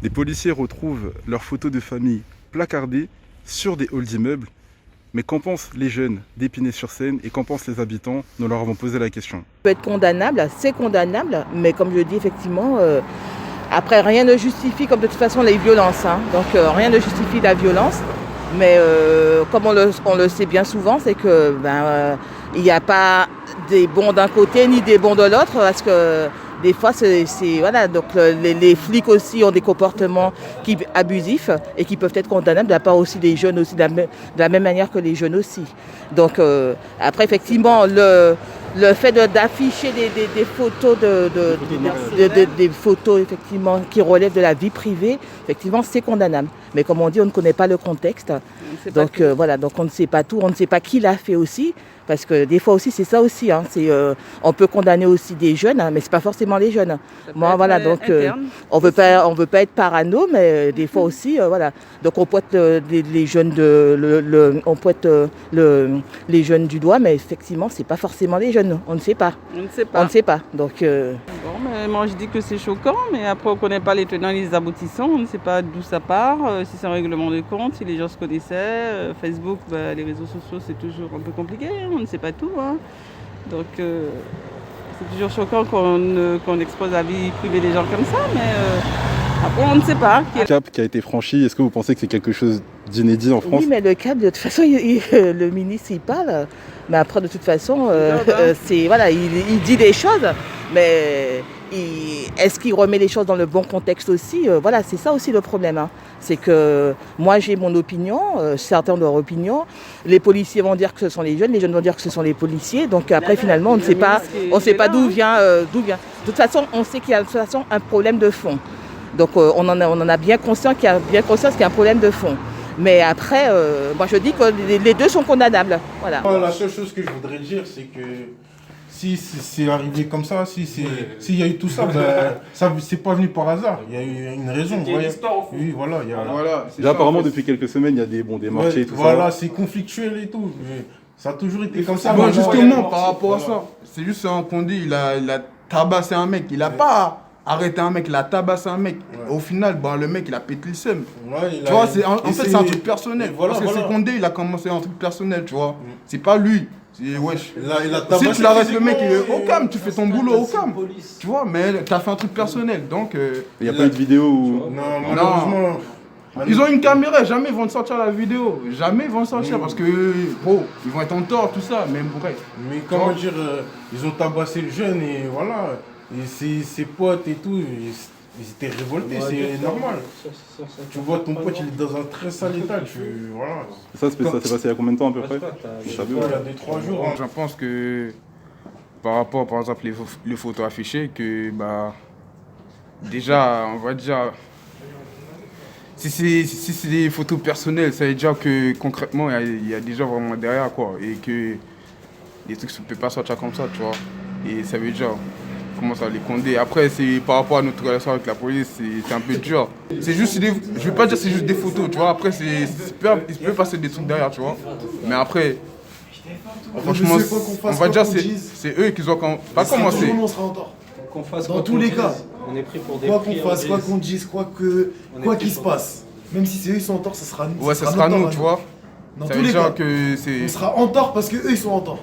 Des policiers retrouvent leurs photos de famille placardées sur des halls d'immeubles. Mais qu'en pensent les jeunes d'Épinay-sur-Seine et qu'en pensent les habitants? Nous leur avons posé la question. Ça peut être condamnable, c'est condamnable, mais comme je dis effectivement, après rien ne justifie comme de toute façon les violences. Donc rien ne justifie la violence, mais comme on le sait bien souvent, c'est que il n'y a pas des bons d'un côté ni des bons de l'autre, parce que des fois, voilà, donc les flics aussi ont des comportements abusifs et qui peuvent être condamnables de la part aussi des jeunes aussi, de la même manière que les jeunes aussi. Donc après, effectivement, le fait d'afficher des photos des photos effectivement qui relèvent de la vie privée, effectivement, c'est condamnable. Mais comme on dit, on ne connaît pas le contexte. Donc voilà, donc on ne sait pas tout, on ne sait pas qui l'a fait aussi. Parce que des fois aussi, c'est ça aussi. On peut condamner aussi des jeunes, mais c'est pas forcément les jeunes. Moi, voilà, donc on veut pas être parano, mais des fois aussi, voilà. Donc on pointe les jeunes les jeunes du doigt, mais effectivement, c'est pas forcément les jeunes. On ne sait pas. On ne sait pas. On ne sait pas. Donc. Bon, mais moi je dis que c'est choquant, mais après on connaît pas les tenants et les aboutissants. On ne sait pas d'où ça part, si c'est un règlement de compte, si les gens se connaissaient. Facebook, les réseaux sociaux, c'est toujours un peu compliqué. On ne sait pas tout. Donc c'est toujours choquant qu'on expose la vie privée des gens comme ça, mais après on ne sait pas. Le cap qui a été franchi, est-ce que vous pensez que c'est quelque chose d'inédit en France? Oui, mais le cap, de toute façon, le ministre il parle, mais après de toute façon, voilà, il dit des choses, mais est-ce qu'il remet les choses dans le bon contexte aussi? Voilà, c'est ça aussi le problème. C'est que moi j'ai mon opinion, certains ont leur opinion, les policiers vont dire que ce sont les jeunes vont dire que ce sont les policiers, donc après finalement on ne sait pas d'où vient. De toute façon, on sait qu'il y a de toute façon un problème de fond. Donc on en a bien conscience qu'il y a un problème de fond. Mais après, moi je dis que les deux sont condamnables. Voilà. La seule chose que je voudrais dire, c'est que si c'est arrivé comme ça, s'il y a eu tout ça, ça c'est pas venu par hasard. Il y a eu une raison. Oui, voilà. Déjà, apparemment, depuis quelques semaines, il y a des marchés et tout ça. Voilà, c'est conflictuel et tout. Mais ça a toujours été comme ça. Bon, justement, par rapport à ça, c'est juste un Condé, il a tabassé un mec. Il a pas arrêté un mec, il a tabassé un mec. Au final, le mec, il a pété le seum. Tu vois, en fait, c'est un truc personnel. Parce que c'est Condé, il a commencé un truc personnel, tu vois. C'est pas lui. Wesh. Si tu l'arrêtes le mec, il est au calme, tu fais ton boulot au calme. Tu vois, mais t'as fait un truc personnel, donc. Il n'y a pas eu de vidéo où... Non, malheureusement. Ils ont une caméra, jamais ils vont sortir la vidéo. Jamais ils vont sortir parce que, ils vont être en tort, tout ça, mais bref. Mais comment dire, ils ont tabassé le jeune et voilà. Et ses potes et tout, ils étaient révoltés, c'est normal. Tu vois, ton pote, il est dans un très sale état. Voilà. Ça s'est passé il y a combien de temps à peu près? Il y a 2-3 jours. Je pense que par rapport, par exemple, les photos affichées, que déjà, on va dire, si c'est des photos personnelles, ça veut dire que concrètement, il y a déjà vraiment derrière, quoi. Et que les trucs ne peuvent pas sortir comme ça, tu vois. Et ça veut dire... comment ça les Condé. Après, c'est par rapport à notre relation avec la police, c'est un peu dur. C'est juste, je vais pas dire c'est juste des photos, tu vois. Après, il peut passer des trucs derrière, tu vois. Mais après, franchement, on va dire c'est eux qui ont pas commencé. On sera en tort. Dans tous les cas, on est pris pour des quoi qu'on fasse, quoi qu'on dise, quoi qu'il se passe, même si c'est eux qui sont en tort, ça sera nous. Ouais, ça sera nous, tu vois. Dans tous les cas, on sera en tort parce que eux ils sont en tort.